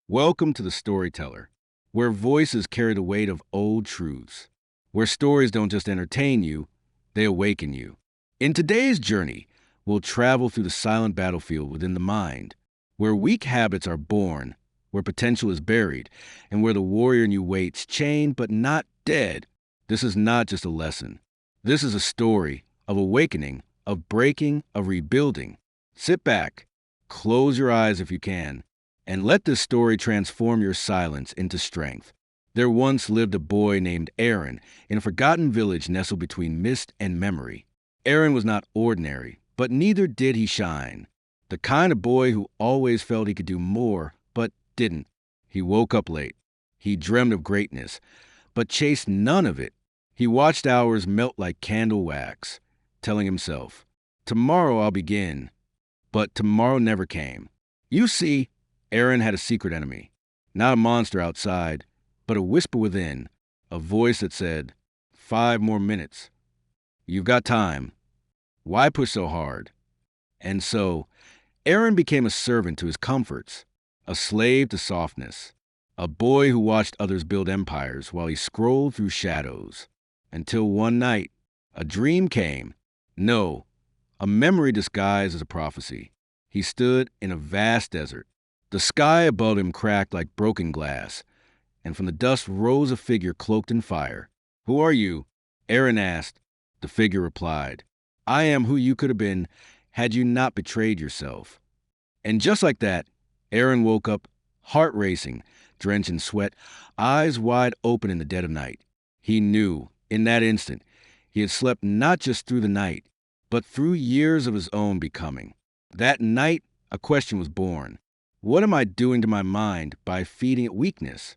Welcome to the Storyteller, where voices carry the weight of old truths, where stories don't just entertain you, they awaken you. In today's journey, we'll travel through the silent battlefield within the mind, where weak habits are born, where potential is buried, and where the warrior in you waits, chained but not dead. This is not just a lesson. This is a story of awakening, of breaking, of rebuilding. Sit back, close your eyes if you can, and let this story transform your silence into strength. There once lived a boy named Aaron in a forgotten village nestled between mist and memory. Aaron was not ordinary, but neither did he shine. The kind of boy who always felt he could do more, but didn't. He woke up late. He dreamed of greatness, but chased none of it. He watched hours melt like candle wax, telling himself, "Tomorrow I'll begin." But tomorrow never came. You see, Aaron had a secret enemy. Not a monster outside, but a whisper within, a voice that said, 5 more minutes. You've got time. Why push so hard? And so, Aaron became a servant to his comforts, a slave to softness, a boy who watched others build empires while he scrolled through shadows. Until one night, a dream came. No, a memory disguised as a prophecy. He stood in a vast desert. The sky above him cracked like broken glass, and from the dust rose a figure cloaked in fire. "Who are you?" Aaron asked. The figure replied, "I am who you could have been had you not betrayed yourself." And just like that, Aaron woke up, heart racing, drenched in sweat, eyes wide open in the dead of night. He knew, in that instant, he had slept not just through the night, but through years of his own becoming. That night, a question was born. What am I doing to my mind by feeding it weakness?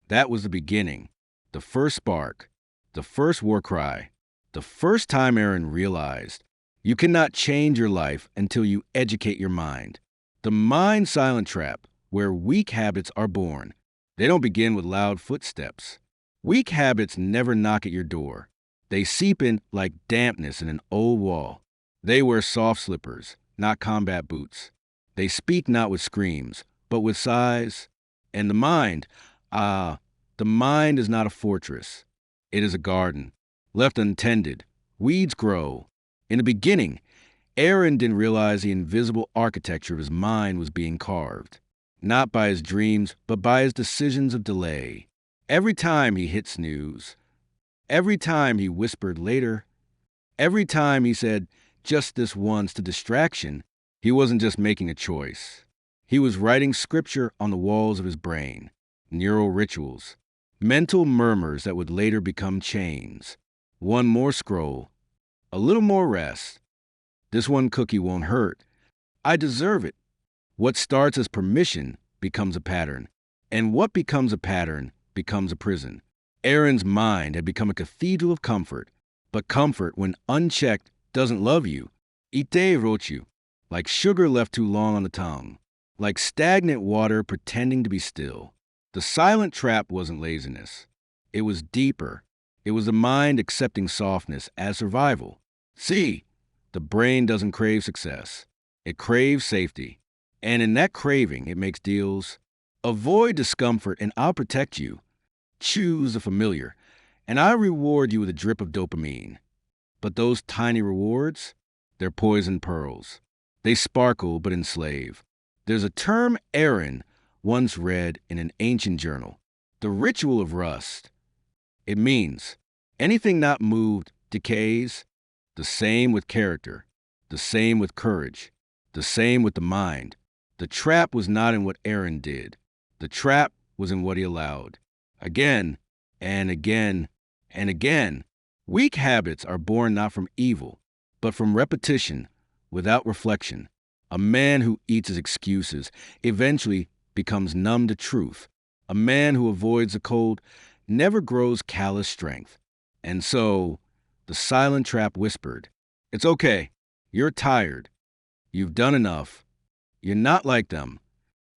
That was the beginning, the first spark, the first war cry, the first time Aaron realized you cannot change your life until you educate your mind. The mind silent trap, where weak habits are born. They don't begin with loud footsteps. Weak habits never knock at your door. They seep in like dampness in an old wall. They wear soft slippers, not combat boots. They speak not with screams, but with sighs. And the mind is not a fortress. It is a garden. Left untended, weeds grow. In the beginning, Aaron didn't realize the invisible architecture of his mind was being carved. Not by his dreams, but by his decisions of delay. Every time he hit snooze, every time he whispered later, every time he said just this once to distraction, he wasn't just making a choice. He was writing scripture on the walls of his brain, neural rituals, mental murmurs that would later become chains. One more scroll, a little more rest. This one cookie won't hurt. I deserve it. What starts as permission becomes a pattern, and what becomes a pattern becomes a prison. Aaron's mind had become a cathedral of comfort, but comfort, when unchecked, doesn't love you. Ite wrote you. Like sugar left too long on the tongue, like stagnant water pretending to be still. The silent trap wasn't laziness. It was deeper. It was the mind accepting softness as survival. See, the brain doesn't crave success. It craves safety. And in that craving, it makes deals. Avoid discomfort and I'll protect you. Choose the familiar, and I reward you with a drip of dopamine. But those tiny rewards, they're poisoned pearls. They sparkle but enslave. There's a term Aaron once read in an ancient journal, the ritual of rust. It means anything not moved decays. The same with character, the same with courage, the same with the mind. The trap was not in what Aaron did. The trap was in what he allowed. Again and again and again. Weak habits are born not from evil, but from repetition, without reflection. A man who eats his excuses eventually becomes numb to truth. A man who avoids the cold never grows callous strength. And so, the silent trap whispered, "It's okay. You're tired. You've done enough. You're not like them."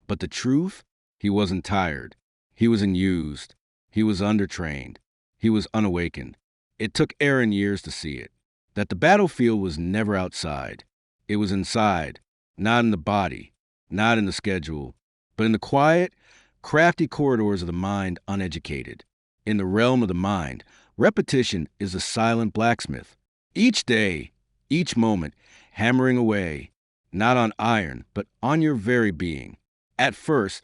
But the truth? He wasn't tired. He was unused. He was undertrained. He was unawakened. It took Aaron years to see it. That the battlefield was never outside. It was inside, not in the body, not in the schedule, but in the quiet, crafty corridors of the mind uneducated. In the realm of the mind, repetition is a silent blacksmith. Each day, each moment, hammering away, not on iron, but on your very being. At first,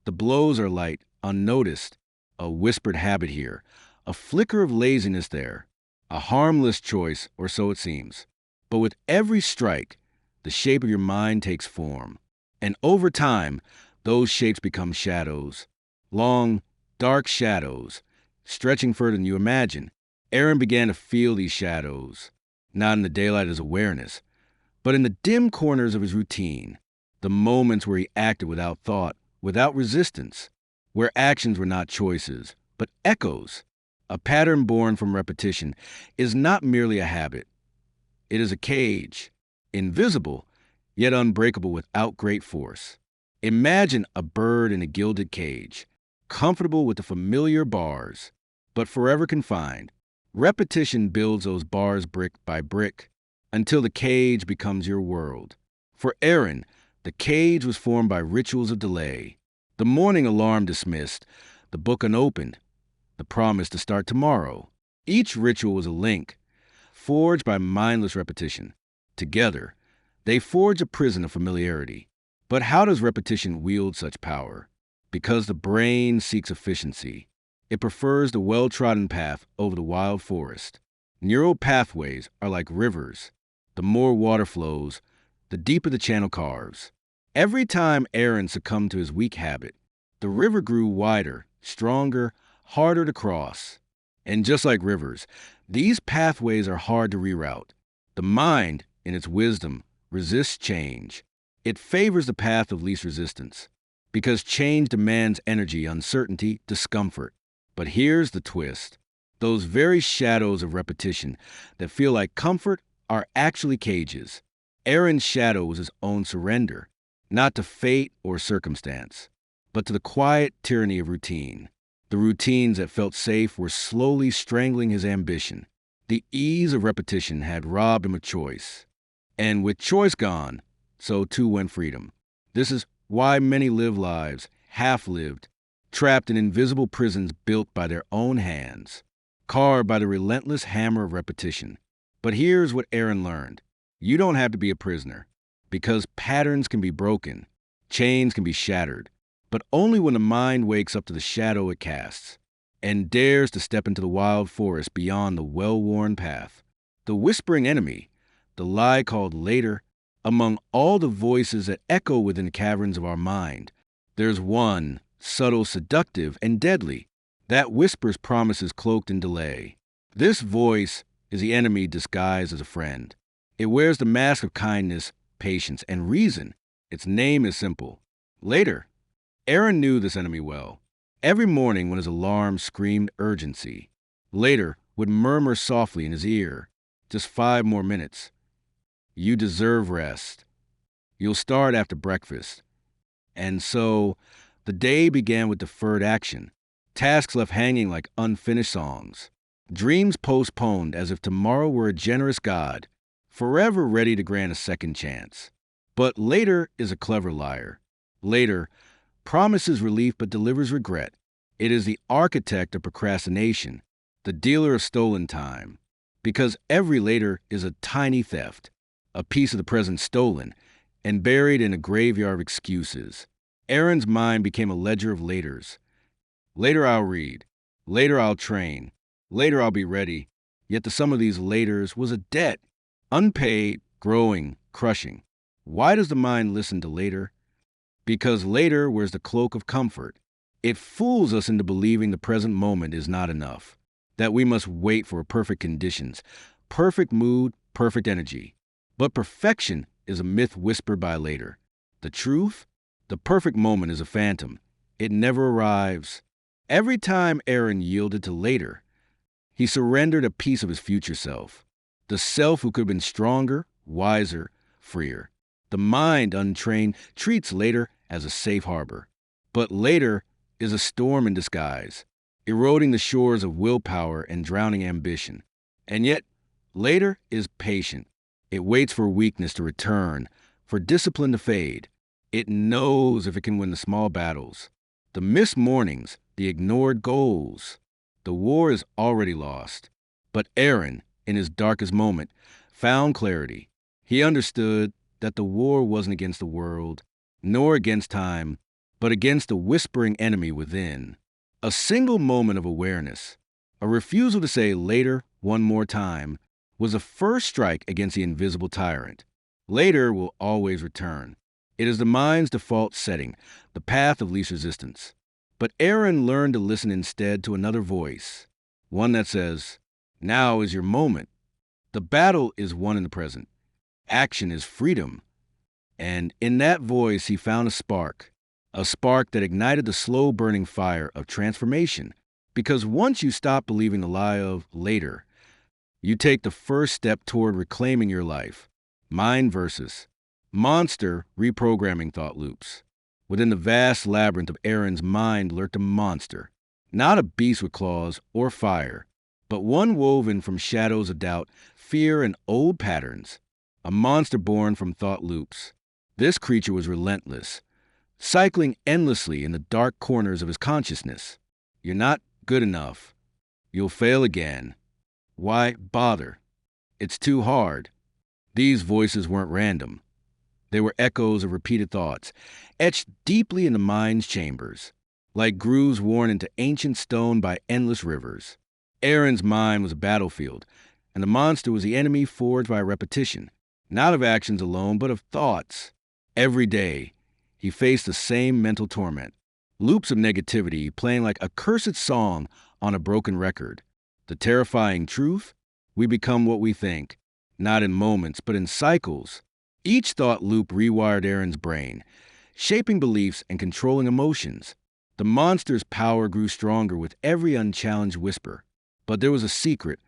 the blows are light, unnoticed, a whispered habit here, a flicker of laziness there, a harmless choice, or so it seems. But with every strike, the shape of your mind takes form. And over time, those shapes become shadows. Long, dark shadows, stretching further than you imagine. Aaron began to feel these shadows, not in the daylight of his awareness, but in the dim corners of his routine, the moments where he acted without thought, without resistance, where actions were not choices, but echoes. A pattern born from repetition is not merely a habit. It is a cage, invisible, yet unbreakable without great force. Imagine a bird in a gilded cage, comfortable with the familiar bars, but forever confined. Repetition builds those bars brick by brick until the cage becomes your world. For Aaron, the cage was formed by rituals of delay. The morning alarm dismissed, the book unopened, the promise to start tomorrow. Each ritual was a link, forged by mindless repetition. Together, they forge a prison of familiarity. But how does repetition wield such power? Because the brain seeks efficiency. It prefers the well-trodden path over the wild forest. Neural pathways are like rivers. The more water flows, the deeper the channel carves. Every time Aaron succumbed to his weak habit, the river grew wider, stronger, harder to cross. And just like rivers, these pathways are hard to reroute. The mind, in its wisdom, resists change. It favors the path of least resistance, because change demands energy, uncertainty, discomfort. But here's the twist. Those very shadows of repetition that feel like comfort are actually cages. Aaron's shadow was his own surrender, not to fate or circumstance, but to the quiet tyranny of routine. The routines that felt safe were slowly strangling his ambition. The ease of repetition had robbed him of choice. And with choice gone, so too went freedom. This is why many live lives, half-lived, trapped in invisible prisons built by their own hands, carved by the relentless hammer of repetition. But here's what Aaron learned. You don't have to be a prisoner, because patterns can be broken, chains can be shattered, but only when the mind wakes up to the shadow it casts and dares to step into the wild forest beyond the well-worn path. The whispering enemy, the lie called later, among all the voices that echo within the caverns of our mind, there's one, subtle, seductive, and deadly, that whispers promises cloaked in delay. This voice is the enemy disguised as a friend. It wears the mask of kindness, patience, and reason. Its name is simple. Later. Aaron knew this enemy well. Every morning when his alarm screamed urgency, later would murmur softly in his ear, just 5 more minutes. You deserve rest. You'll start after breakfast. And so, the day began with deferred action, tasks left hanging like unfinished songs, dreams postponed as if tomorrow were a generous God, forever ready to grant a second chance. But later is a clever liar. Later promises relief but delivers regret. It is the architect of procrastination, the dealer of stolen time, because every later is a tiny theft, a piece of the present stolen and buried in a graveyard of excuses. Aaron's mind became a ledger of laters. Later I'll read. Later I'll train. Later I'll be ready. Yet the sum of these laters was a debt, unpaid, growing, crushing. Why does the mind listen to later? Because later wears the cloak of comfort. It fools us into believing the present moment is not enough, that we must wait for perfect conditions, perfect mood, perfect energy. But perfection is a myth whispered by later. The truth? The perfect moment is a phantom. It never arrives. Every time Aaron yielded to later, he surrendered a piece of his future self, the self who could have been stronger, wiser, freer. The mind, untrained, treats later as a safe harbor. But later is a storm in disguise, eroding the shores of willpower and drowning ambition. And yet, later is patient. It waits for weakness to return, for discipline to fade. It knows if it can win the small battles, The missed mornings, the ignored goals. The war is already lost. But Aaron, in his darkest moment, found clarity. He understood that the war wasn't against the world, nor against time, but against the whispering enemy within. A single moment of awareness, a refusal to say later one more time, was the first strike against the invisible tyrant. Later will always return. It is the mind's default setting, the path of least resistance. But Aaron learned to listen instead to another voice, one that says, "Now is your moment. The battle is won in the present. Action is freedom." And in that voice, he found a spark that ignited the slow burning fire of transformation. Because once you stop believing the lie of later, you take the first step toward reclaiming your life. Mind versus monster reprogramming thought loops. Within the vast labyrinth of Aaron's mind lurked a monster, not a beast with claws or fire, but one woven from shadows of doubt, fear, and old patterns. A monster born from thought loops. This creature was relentless, cycling endlessly in the dark corners of his consciousness. You're not good enough. You'll fail again. Why bother? It's too hard. These voices weren't random. They were echoes of repeated thoughts, etched deeply in the mind's chambers, like grooves worn into ancient stone by endless rivers. Aaron's mind was a battlefield, and the monster was the enemy forged by repetition, not of actions alone, but of thoughts. Every day, he faced the same mental torment, loops of negativity playing like a cursed song on a broken record. The terrifying truth? We become what we think, not in moments, but in cycles. Each thought loop rewired Aaron's brain, shaping beliefs and controlling emotions. The monster's power grew stronger with every unchallenged whisper. But there was a secret,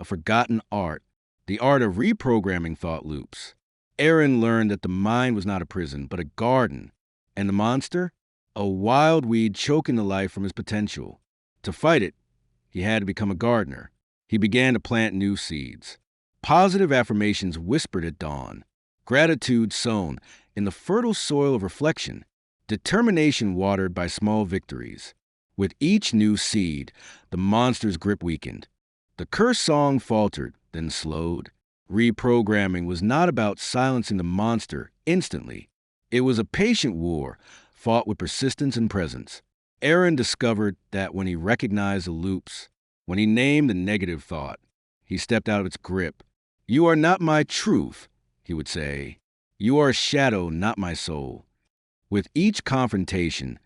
a forgotten art, the art of reprogramming thought loops. Aaron learned that the mind was not a prison, but a garden, and the monster, a wild weed choking the life from his potential. To fight it, he had to become a gardener. He began to plant new seeds. Positive affirmations whispered at dawn, gratitude sown in the fertile soil of reflection, determination watered by small victories. With each new seed, the monster's grip weakened. The curse song faltered, then slowed. Reprogramming was not about silencing the monster instantly. It was a patient war, fought with persistence and presence. Aaron discovered that when he recognized the loops, when he named the negative thought, he stepped out of its grip. "You are not my truth," he would say. "You are a shadow, not my soul." With each confrontation,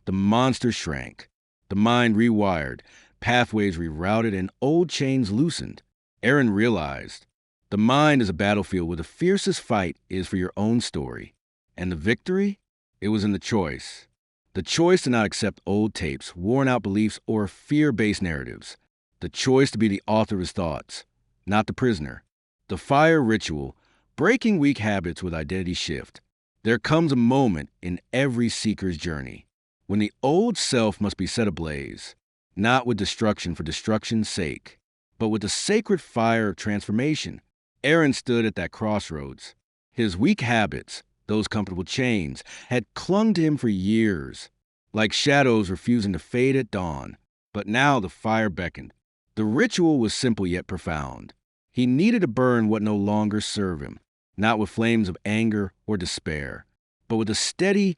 the monster shrank. The mind rewired, pathways rerouted, and old chains loosened. Aaron realized the mind is a battlefield where the fiercest fight is for your own story. And the victory? It was in the choice. The choice to not accept old tapes, worn out beliefs, or fear-based narratives. The choice to be the author of his thoughts, not the prisoner. The fire ritual, breaking weak habits with identity shift. There comes a moment in every seeker's journey when the old self must be set ablaze, not with destruction for destruction's sake, but with the sacred fire of transformation. Aaron stood at that crossroads. His weak habits, those comfortable chains, had clung to him for years, like shadows refusing to fade at dawn. But now the fire beckoned. The ritual was simple yet profound. He needed to burn what no longer served him, not with flames of anger or despair, but with a steady,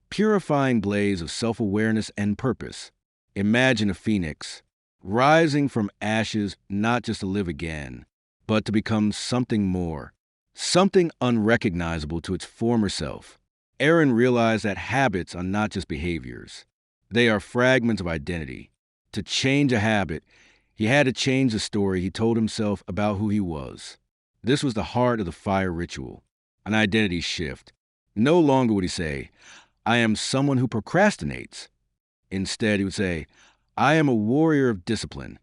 purifying blaze of self-awareness and purpose. Imagine a phoenix, rising from ashes not just to live again, but to become something more, something unrecognizable to its former self. Aaron realized that habits are not just behaviors. They are fragments of identity. To change a habit, he had to change the story he told himself about who he was. This was the heart of the fire ritual, an identity shift. No longer would he say, "I am someone who procrastinates." Instead, he would say, "I am a warrior of discipline."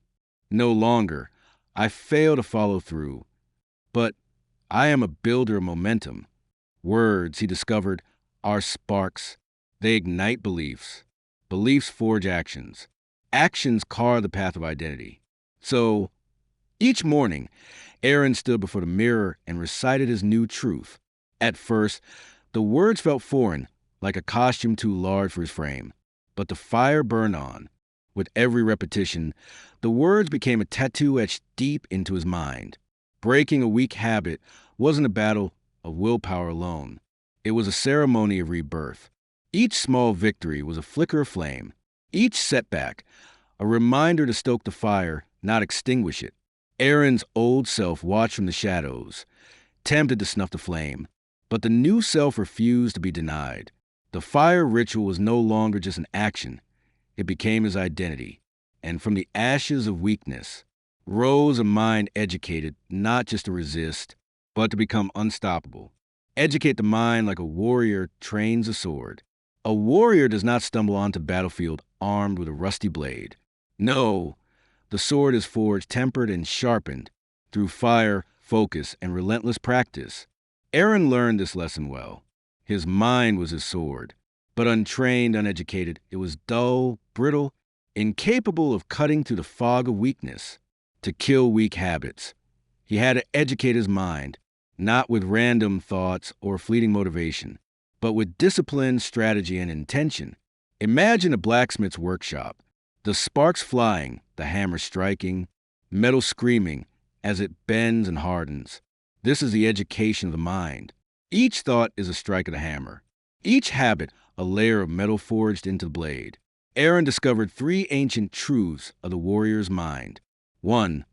No longer, "I fail to follow through." But "I am a builder of momentum." Words, he discovered, are sparks. They ignite beliefs. Beliefs forge actions. Actions carve the path of identity. So, each morning, Aaron stood before the mirror and recited his new truth. At first, the words felt foreign, like a costume too large for his frame. but the fire burned on. With every repetition, the words became a tattoo etched deep into his mind. Breaking a weak habit wasn't a battle of willpower alone. It was a ceremony of rebirth. Each small victory was a flicker of flame. Each setback, a reminder to stoke the fire, not extinguish it. Aaron's old self watched from the shadows, tempted to snuff the flame, but the new self refused to be denied. The fire ritual was no longer just an action, it became his identity. And from the ashes of weakness rose a mind educated not just to resist, but to become unstoppable. Educate the mind like a warrior trains a sword. A warrior does not stumble onto battlefield armed with a rusty blade. No, the sword is forged, tempered, and sharpened through fire, focus, and relentless practice. Aaron learned this lesson well. His mind was his sword, but untrained, uneducated, it was dull, brittle, incapable of cutting through the fog of weakness. To kill weak habits, he had to educate his mind, not with random thoughts or fleeting motivation, but with discipline, strategy, and intention. Imagine a blacksmith's workshop, the sparks flying, the hammer striking, metal screaming as it bends and hardens. This is the education of the mind. Each thought is a strike of the hammer. Each habit, a layer of metal forged into the blade. Aaron discovered three ancient truths of the warrior's mind. 1.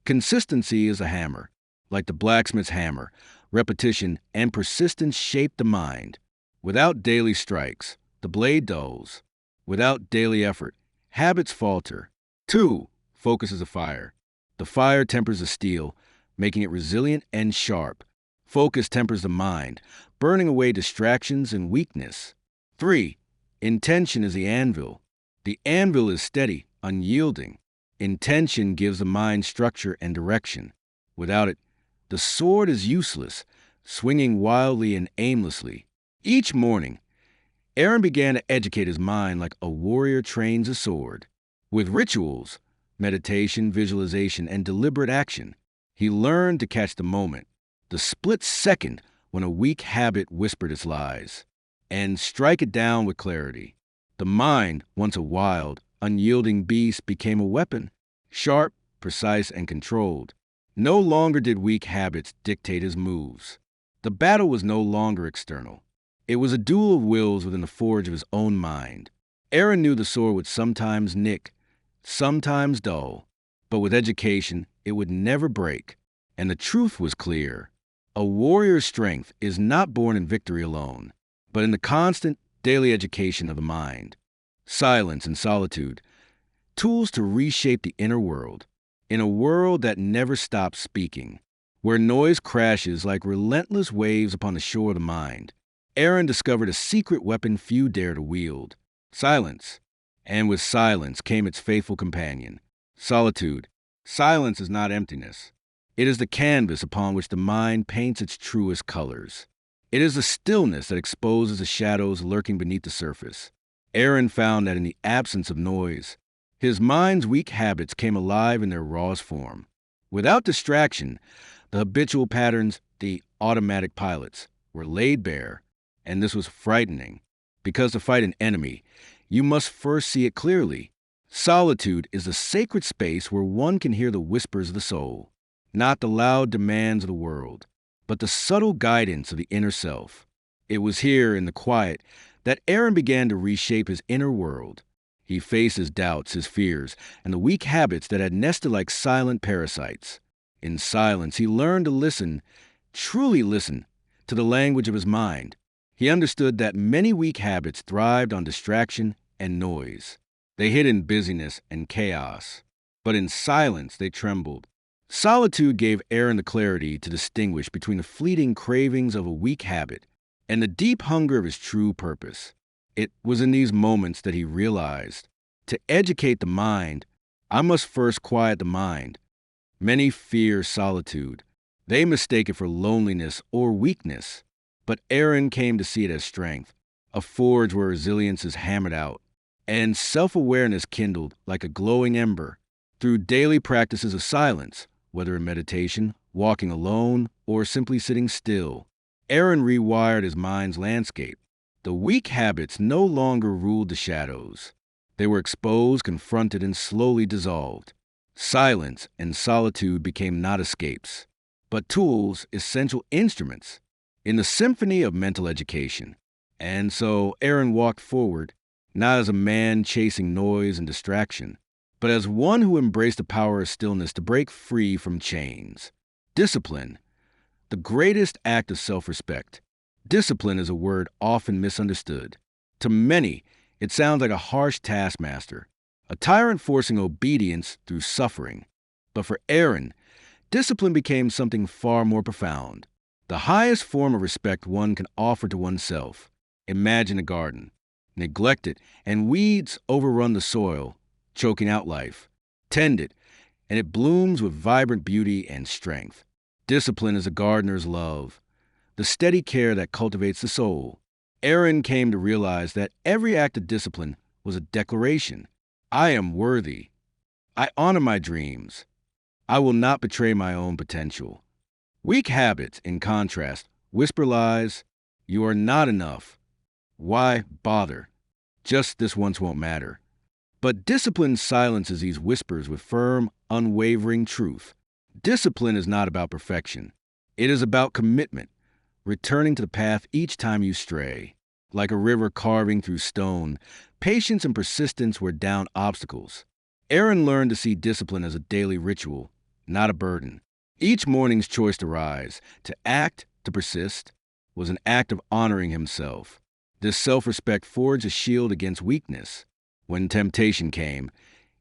Consistency is a hammer. Like the blacksmith's hammer, repetition and persistence shape the mind. Without daily strikes, the blade dulls. Without daily effort, habits falter. 2. Focus is a fire. The fire tempers the steel, making it resilient and sharp. Focus tempers the mind, burning away distractions and weakness. 3. Intention is the anvil. The anvil is steady, unyielding. Intention gives the mind structure and direction. Without it, the sword is useless, swinging wildly and aimlessly. Each morning, Aaron began to educate his mind like a warrior trains a sword. With rituals, meditation, visualization, and deliberate action, he learned to catch the moment, the split second when a weak habit whispered its lies, and strike it down with clarity. The mind, once a wild, unyielding beast, became a weapon, sharp, precise, and controlled. No longer did weak habits dictate his moves. The battle was no longer external. It was a duel of wills within the forge of his own mind. Aaron knew the sword would sometimes nick, sometimes dull, but with education, it would never break. And the truth was clear. A warrior's strength is not born in victory alone, but in the constant, daily education of the mind. Silence and solitude, tools to reshape the inner world, in a world that never stops speaking, where noise crashes like relentless waves upon the shore of the mind. Aaron discovered a secret weapon few dare to wield: silence. And with silence came its faithful companion, solitude. Silence is not emptiness. It is the canvas upon which the mind paints its truest colors. It is the stillness that exposes the shadows lurking beneath the surface. Aaron found that in the absence of noise, his mind's weak habits came alive in their rawest form. Without distraction, the habitual patterns, the automatic pilots, were laid bare, and this was frightening. Because to fight an enemy, you must first see it clearly. Solitude is a sacred space where one can hear the whispers of the soul, not the loud demands of the world, but the subtle guidance of the inner self. It was here, in the quiet, that Aaron began to reshape his inner world. He faced his doubts, his fears, and the weak habits that had nested like silent parasites. In silence, he learned to listen, truly listen, to the language of his mind. He understood that many weak habits thrived on distraction and noise. They hid in busyness and chaos, but in silence they trembled. Solitude gave Aaron the clarity to distinguish between the fleeting cravings of a weak habit and the deep hunger of his true purpose. It was in these moments that he realized, to educate the mind, I must first quiet the mind. Many fear solitude. They mistake it for loneliness or weakness. But Aaron came to see it as strength, a forge where resilience is hammered out, and self-awareness kindled like a glowing ember. Through daily practices of silence, whether in meditation, walking alone, or simply sitting still, Aaron rewired his mind's landscape. The weak habits no longer ruled the shadows. They were exposed, confronted, and slowly dissolved. Silence and solitude became not escapes, but tools, essential instruments in the symphony of mental education. And so Aaron walked forward, not as a man chasing noise and distraction, but as one who embraced the power of stillness to break free from chains. Discipline, the greatest act of self-respect. Discipline is a word often misunderstood. To many, it sounds like a harsh taskmaster, a tyrant forcing obedience through suffering. But for Aaron, discipline became something far more profound. The highest form of respect one can offer to oneself. Imagine a garden. Neglect it, and weeds overrun the soil, choking out life. Tend it, and it blooms with vibrant beauty and strength. Discipline is a gardener's love, the steady care that cultivates the soul. Aaron came to realize that every act of discipline was a declaration. I am worthy. I honor my dreams. I will not betray my own potential. Weak habits, in contrast, whisper lies. You are not enough. Why bother? Just this once won't matter. But discipline silences these whispers with firm, unwavering truth. Discipline is not about perfection. It is about commitment, returning to the path each time you stray. Like a river carving through stone, patience and persistence wear down obstacles. Aaron learned to see discipline as a daily ritual, not a burden. Each morning's choice to rise, to act, to persist, was an act of honoring himself. This self-respect forged a shield against weakness. When temptation came,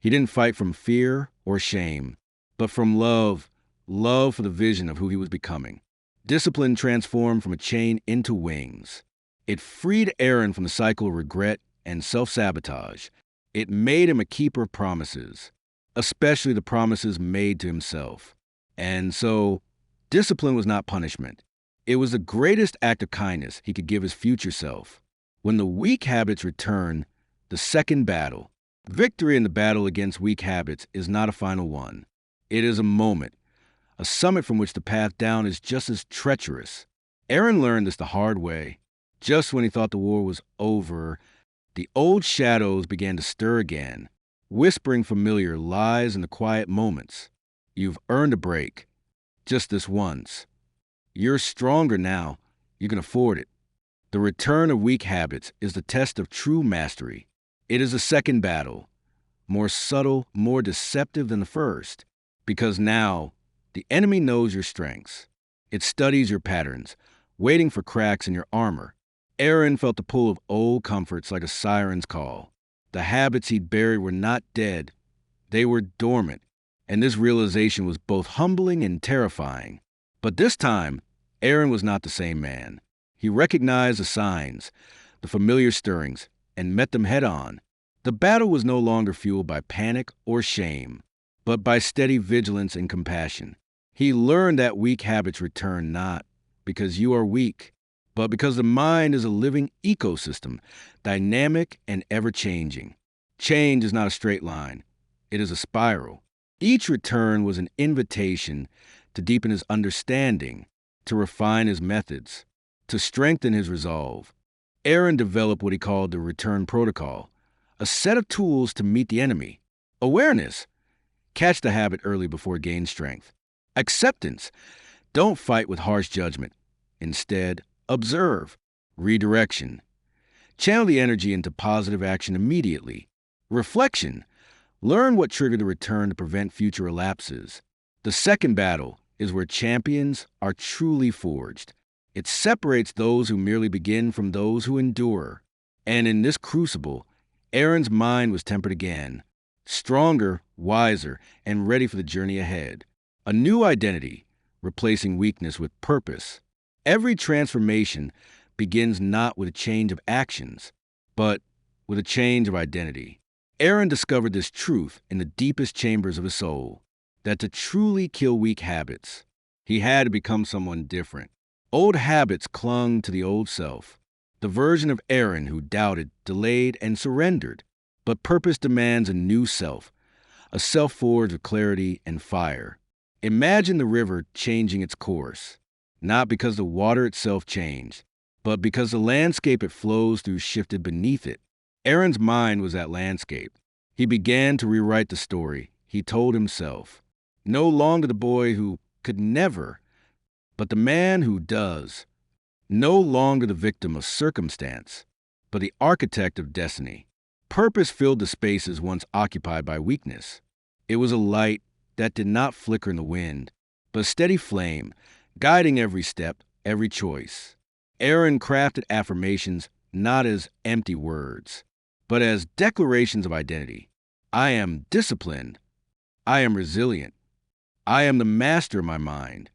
he didn't fight from fear or shame, but from love for the vision of who he was becoming. Discipline transformed from a chain into wings. It freed Aaron from the cycle of regret and self-sabotage. It made him a keeper of promises, especially the promises made to himself. And so, discipline was not punishment. It was the greatest act of kindness he could give his future self. When the weak habits return, the second battle. Victory in the battle against weak habits is not a final one. It is a moment, a summit from which the path down is just as treacherous. Aaron learned this the hard way. Just when he thought the war was over, the old shadows began to stir again, whispering familiar lies in the quiet moments. You've earned a break. Just this once. You're stronger now. You can afford it. The return of weak habits is the test of true mastery. It is a second battle, more subtle, more deceptive than the first, because now the enemy knows your strengths. It studies your patterns, waiting for cracks in your armor. Aaron felt the pull of old comforts like a siren's call. The habits he'd buried were not dead. They were dormant, and this realization was both humbling and terrifying. But this time, Aaron was not the same man. He recognized the signs, the familiar stirrings, and met them head-on. The battle was no longer fueled by panic or shame, but by steady vigilance and compassion. He learned that weak habits return not because you are weak, but because the mind is a living ecosystem, dynamic and ever-changing. Change is not a straight line. It is a spiral. Each return was an invitation to deepen his understanding, to refine his methods, to strengthen his resolve. Aaron developed what he called the return protocol, a set of tools to meet the enemy. Awareness, catch the habit early before it gains strength. Acceptance, don't fight with harsh judgment. Instead, observe. Redirection, channel the energy into positive action immediately. Reflection, learn what triggered the return to prevent future relapses. The second battle is where champions are truly forged. It separates those who merely begin from those who endure. And in this crucible, Aaron's mind was tempered again, stronger, wiser, and ready for the journey ahead. A new identity, replacing weakness with purpose. Every transformation begins not with a change of actions, but with a change of identity. Aaron discovered this truth in the deepest chambers of his soul, that to truly kill weak habits, he had to become someone different. Old habits clung to the old self, the version of Aaron who doubted, delayed, and surrendered. But purpose demands a new self, a self forged with clarity and fire. Imagine the river changing its course, not because the water itself changed, but because the landscape it flows through shifted beneath it. Aaron's mind was that landscape. He began to rewrite the story. He told himself, no longer the boy who could never, but the man who does. No longer the victim of circumstance, but the architect of destiny. Purpose filled the spaces once occupied by weakness. It was a light that did not flicker in the wind, but a steady flame, guiding every step, every choice. Aaron crafted affirmations not as empty words, but as declarations of identity. I am disciplined. I am resilient. I am the master of my mind.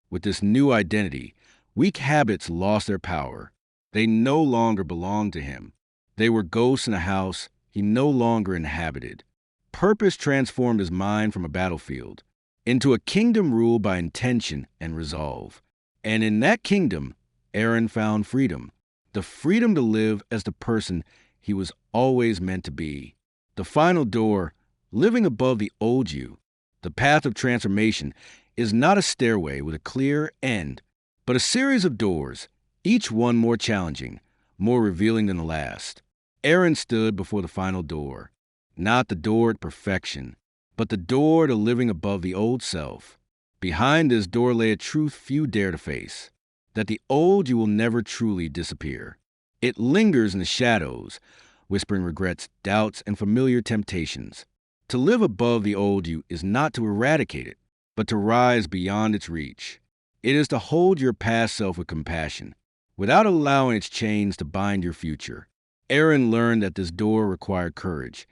With this new identity, weak habits lost their power. They no longer belonged to him. They were ghosts in a house he no longer inhabited. Purpose transformed his mind from a battlefield into a kingdom ruled by intention and resolve. And in that kingdom, Aaron found freedom. The freedom to live as the person he was always meant to be. The final door, living above the old you. The path of transformation is not a stairway with a clear end, but a series of doors, each one more challenging, more revealing than the last. Aaron stood before the final door, not the door to perfection, but the door to living above the old self. Behind this door lay a truth few dare to face, that the old you will never truly disappear. It lingers in the shadows, whispering regrets, doubts, and familiar temptations. To live above the old you is not to eradicate it, but to rise beyond its reach. It is to hold your past self with compassion, without allowing its chains to bind your future. Aaron learned that this door required courage,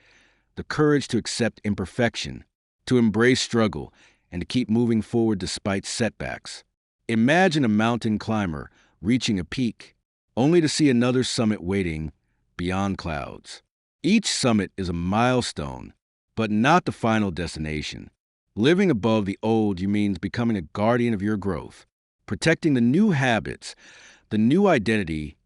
the courage to accept imperfection, to embrace struggle, and to keep moving forward despite setbacks. Imagine a mountain climber reaching a peak, only to see another summit waiting beyond clouds. Each summit is a milestone, but not the final destination. Living above the old you means becoming a guardian of your growth, protecting the new habits, the new identity,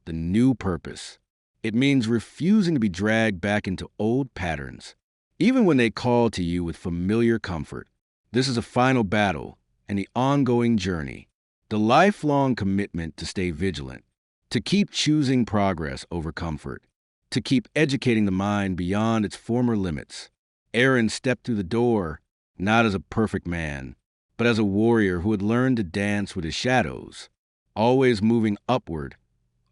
the new purpose. It means refusing to be dragged back into old patterns, even when they call to you with familiar comfort. This is a final battle and the ongoing journey, the lifelong commitment to stay vigilant, to keep choosing progress over comfort, to keep educating the mind beyond its former limits. Aaron stepped through the door, not as a perfect man, but as a warrior who had learned to dance with his shadows, always moving upward,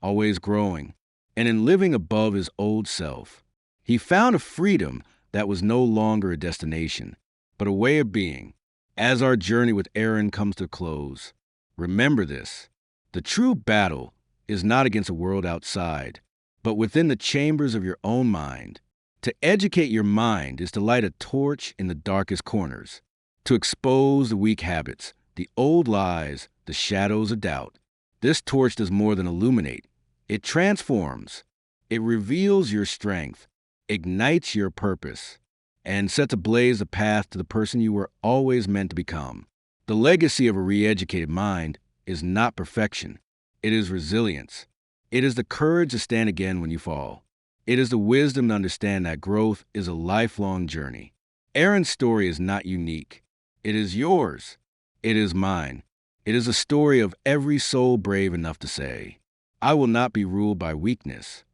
always growing, and in living above his old self. He found a freedom that was no longer a destination, but a way of being. As our journey with Aaron comes to a close, remember this: the true battle is not against the world outside, but within the chambers of your own mind. To educate your mind is to light a torch in the darkest corners, to expose the weak habits, the old lies, the shadows of doubt. This torch does more than illuminate. It transforms. It reveals your strength, ignites your purpose, and sets ablaze the path to the person you were always meant to become. The legacy of a re-educated mind is not perfection. It is resilience. It is the courage to stand again when you fall. It is the wisdom to understand that growth is a lifelong journey. Aaron's story is not unique. It is yours. It is mine. It is a story of every soul brave enough to say, I will not be ruled by weakness.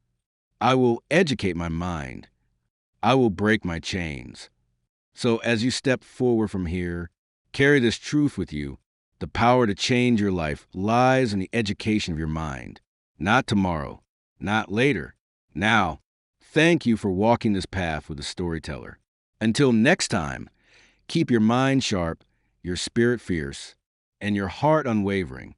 I will educate my mind. I will break my chains. So as you step forward from here, carry this truth with you. The power to change your life lies in the education of your mind. Not tomorrow, not later, now. Thank you for walking this path with a storyteller. Until next time, keep your mind sharp, your spirit fierce, and your heart unwavering.